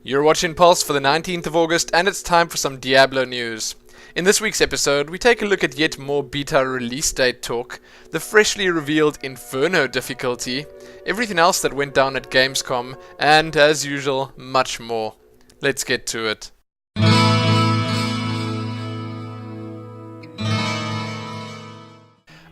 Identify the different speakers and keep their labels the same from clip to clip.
Speaker 1: You're watching Pulse for the 19th of August, and it's time for some Diablo news. In this week's episode, we take a look at yet more beta release date talk, the freshly revealed Inferno Difficulty, everything else that went down at Gamescom, and, as usual, much more. Let's get to it.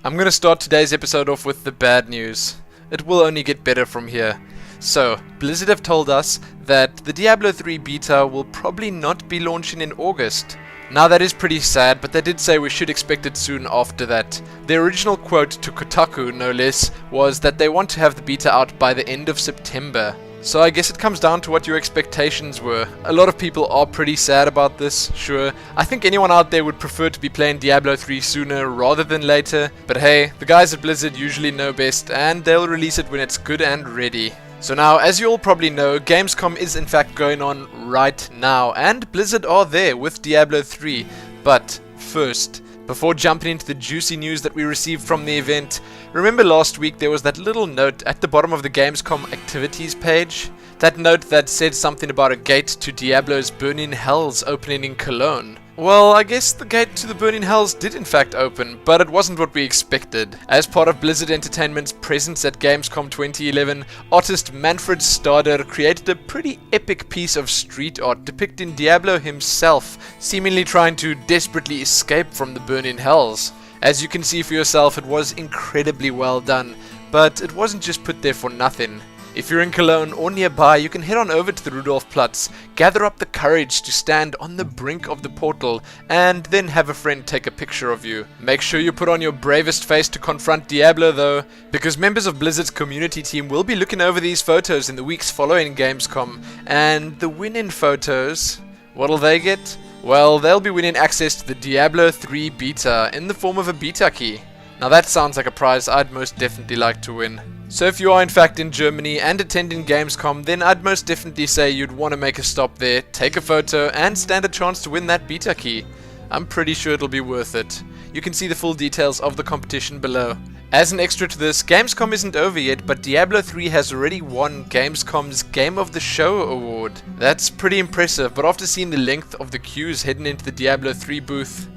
Speaker 1: I'm going to start today's episode off with the bad news. It will only get better from here. So, Blizzard have told us that the Diablo 3 beta will probably not be launching in August. Now that is pretty sad, but they did say we should expect it soon after that. The original quote to Kotaku, no less, was that they want to have the beta out by the end of September. So I guess it comes down to what your expectations were. A lot of people are pretty sad about this, sure. I think anyone out there would prefer to be playing Diablo 3 sooner rather than later. But hey, the guys at Blizzard usually know best, and they'll release it when it's good and ready. So now, as you all probably know, Gamescom is in fact going on right now, and Blizzard are there with Diablo 3. But first, before jumping into the juicy news that we received from the event, remember last week there was that little note at the bottom of the Gamescom activities page? That note that said something about a gate to Diablo's Burning Hells opening in Cologne. Well, I guess the gate to the Burning Hells did in fact open, but it wasn't what we expected. As part of Blizzard Entertainment's presence at Gamescom 2011, artist Manfred Stader created a pretty epic piece of street art depicting Diablo himself, seemingly trying to desperately escape from the Burning Hells. As you can see for yourself, it was incredibly well done, but it wasn't just put there for nothing. If you're in Cologne or nearby, you can head on over to the Rudolfplatz, gather up the courage to stand on the brink of the portal, and then have a friend take a picture of you. Make sure you put on your bravest face to confront Diablo though, because members of Blizzard's community team will be looking over these photos in the weeks following Gamescom, and the winning photos, what'll they get? Well, they'll be winning access to the Diablo 3 beta in the form of a beta key. Now that sounds like a prize I'd most definitely like to win. So if you are in fact in Germany and attending Gamescom, then I'd most definitely say you'd want to make a stop there, take a photo, and stand a chance to win that beta key. I'm pretty sure it'll be worth it. You can see the full details of the competition below. As an extra to this, Gamescom isn't over yet, but Diablo 3 has already won Gamescom's Game of the Show award. That's pretty impressive, but after seeing the length of the queues heading into the Diablo 3 booth,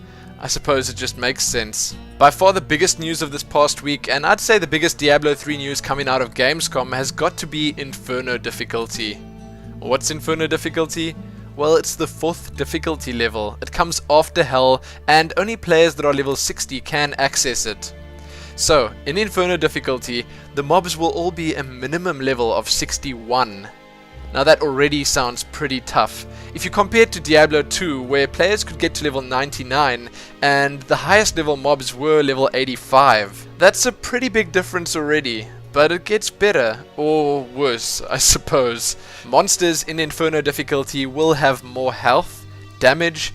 Speaker 1: I suppose it just makes sense. By far the biggest news of this past week, and I'd say the biggest Diablo 3 news coming out of Gamescom, has got to be Inferno Difficulty. What's Inferno Difficulty? Well, it's the 4th difficulty level. It comes after Hell, and only players that are level 60 can access it. So, in Inferno Difficulty, the mobs will all be a minimum level of 61. Now that already sounds pretty tough. If you compare it to Diablo 2, where players could get to level 99, and the highest level mobs were level 85. That's a pretty big difference already, but it gets better, or worse, I suppose. Monsters in Inferno Difficulty will have more health, damage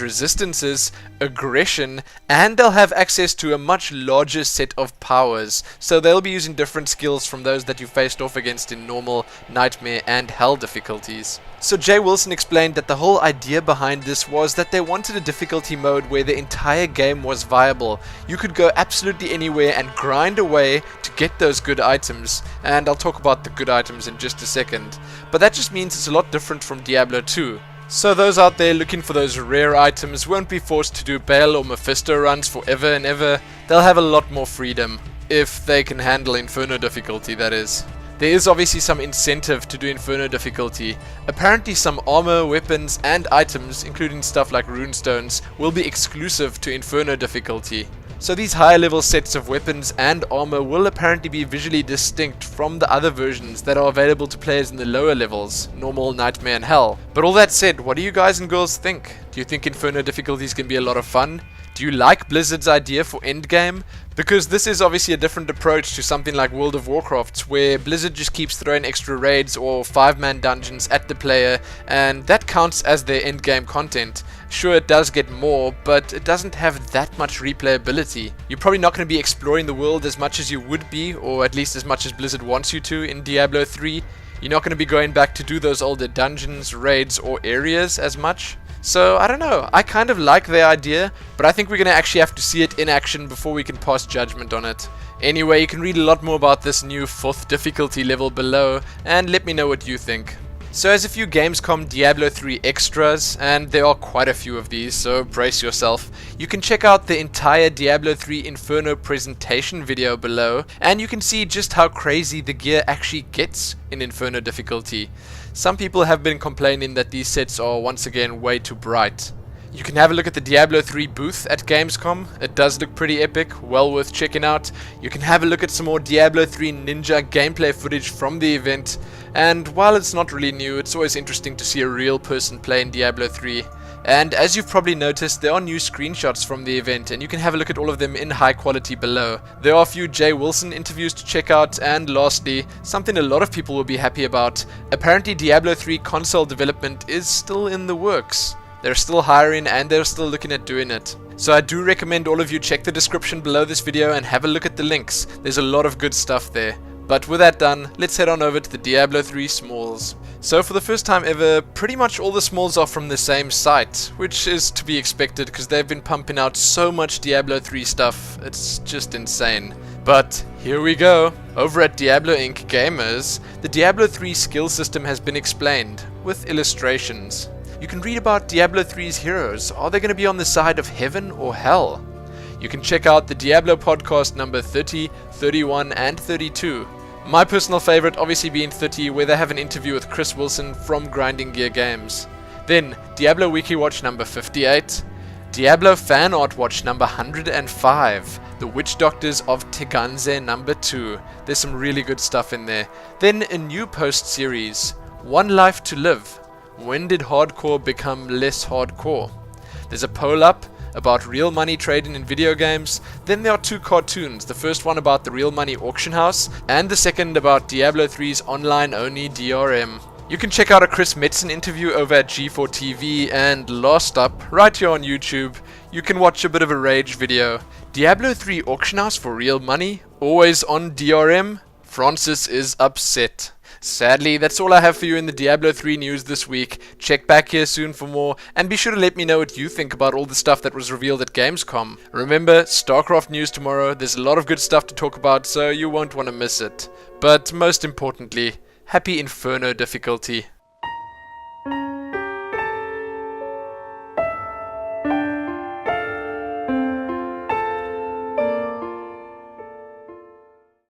Speaker 1: resistances, aggression, and they'll have access to a much larger set of powers, so they'll be using different skills from those that you faced off against in normal, nightmare, and hell difficulties. So Jay Wilson explained that the whole idea behind this was that they wanted a difficulty mode where the entire game was viable. You could go absolutely anywhere and grind away to get those good items, and I'll talk about the good items in just a second, but that just means it's a lot different from Diablo 2. So those out there looking for those rare items won't be forced to do Baal or Mephisto runs forever and ever. They'll have a lot more freedom, if they can handle Inferno Difficulty, that is. There is obviously some incentive to do Inferno Difficulty. Apparently some armor, weapons, and items, including stuff like runestones, will be exclusive to Inferno Difficulty. So these higher level sets of weapons and armor will apparently be visually distinct from the other versions that are available to players in the lower levels, normal, nightmare, and hell. But all that said, what do you guys and girls think? Do you think Inferno Difficulties can be a lot of fun? Do you like Blizzard's idea for endgame? Because this is obviously a different approach to something like World of Warcraft, where Blizzard just keeps throwing extra raids or 5-man dungeons at the player, and that counts as their endgame content. Sure, it does get more, but it doesn't have that much replayability. You're probably not going to be exploring the world as much as you would be, or at least as much as Blizzard wants you to in Diablo 3. You're not going to be going back to do those older dungeons, raids, or areas as much. So, I don't know, I kind of like the idea, but I think we're going to actually have to see it in action before we can pass judgment on it. Anyway, you can read a lot more about this new 4th difficulty level below, and let me know what you think. So as a few Gamescom Diablo 3 extras, and there are quite a few of these, so brace yourself, you can check out the entire Diablo 3 Inferno presentation video below, and you can see just how crazy the gear actually gets in Inferno Difficulty. Some people have been complaining that these sets are once again way too bright. You can have a look at the Diablo 3 booth at Gamescom. It does look pretty epic, well worth checking out. You can have a look at some more Diablo 3 Ninja gameplay footage from the event. And while it's not really new, it's always interesting to see a real person playing Diablo 3. And as you've probably noticed, there are new screenshots from the event, and you can have a look at all of them in high quality below. There are a few Jay Wilson interviews to check out, and lastly, something a lot of people will be happy about. Apparently Diablo 3 console development is still in the works. They're still hiring and they're still looking at doing it. So I do recommend all of you check the description below this video and have a look at the links. There's a lot of good stuff there. But with that done, let's head on over to the Diablo 3 Smalls. So for the first time ever, pretty much all the Smalls are from the same site, which is to be expected because they've been pumping out so much Diablo 3 stuff, it's just insane. But here we go. Over at Diablo Inc. Gamers, the Diablo 3 skill system has been explained, with illustrations. You can read about Diablo 3's heroes. Are they going to be on the side of heaven or hell? You can check out the Diablo podcast number 30, 31 and 32. My personal favorite obviously being 30, where they have an interview with Chris Wilson from Grinding Gear Games. Then Diablo Weekly Watch number 58, Diablo Fan Art Watch number 105, The Witch Doctors of Teganze number 2. There's some really good stuff in there. Then a new post series, One Life to Live. When did hardcore become less hardcore? There's a poll up about real money trading in video games. Then there are two cartoons, the first one about the real money auction house and the second about Diablo 3's online only DRM. You can check out a Chris Metzen interview over at G4TV, and last up, right here on YouTube, you can watch a bit of a rage video. Diablo 3 auction house for real money? Always on DRM? Francis is upset. Sadly, that's all I have for you in the Diablo 3 news this week. Check back here soon for more, and be sure to let me know what you think about all the stuff that was revealed at Gamescom. Remember, StarCraft news tomorrow. There's a lot of good stuff to talk about, so you won't want to miss it. But most importantly, happy Inferno difficulty.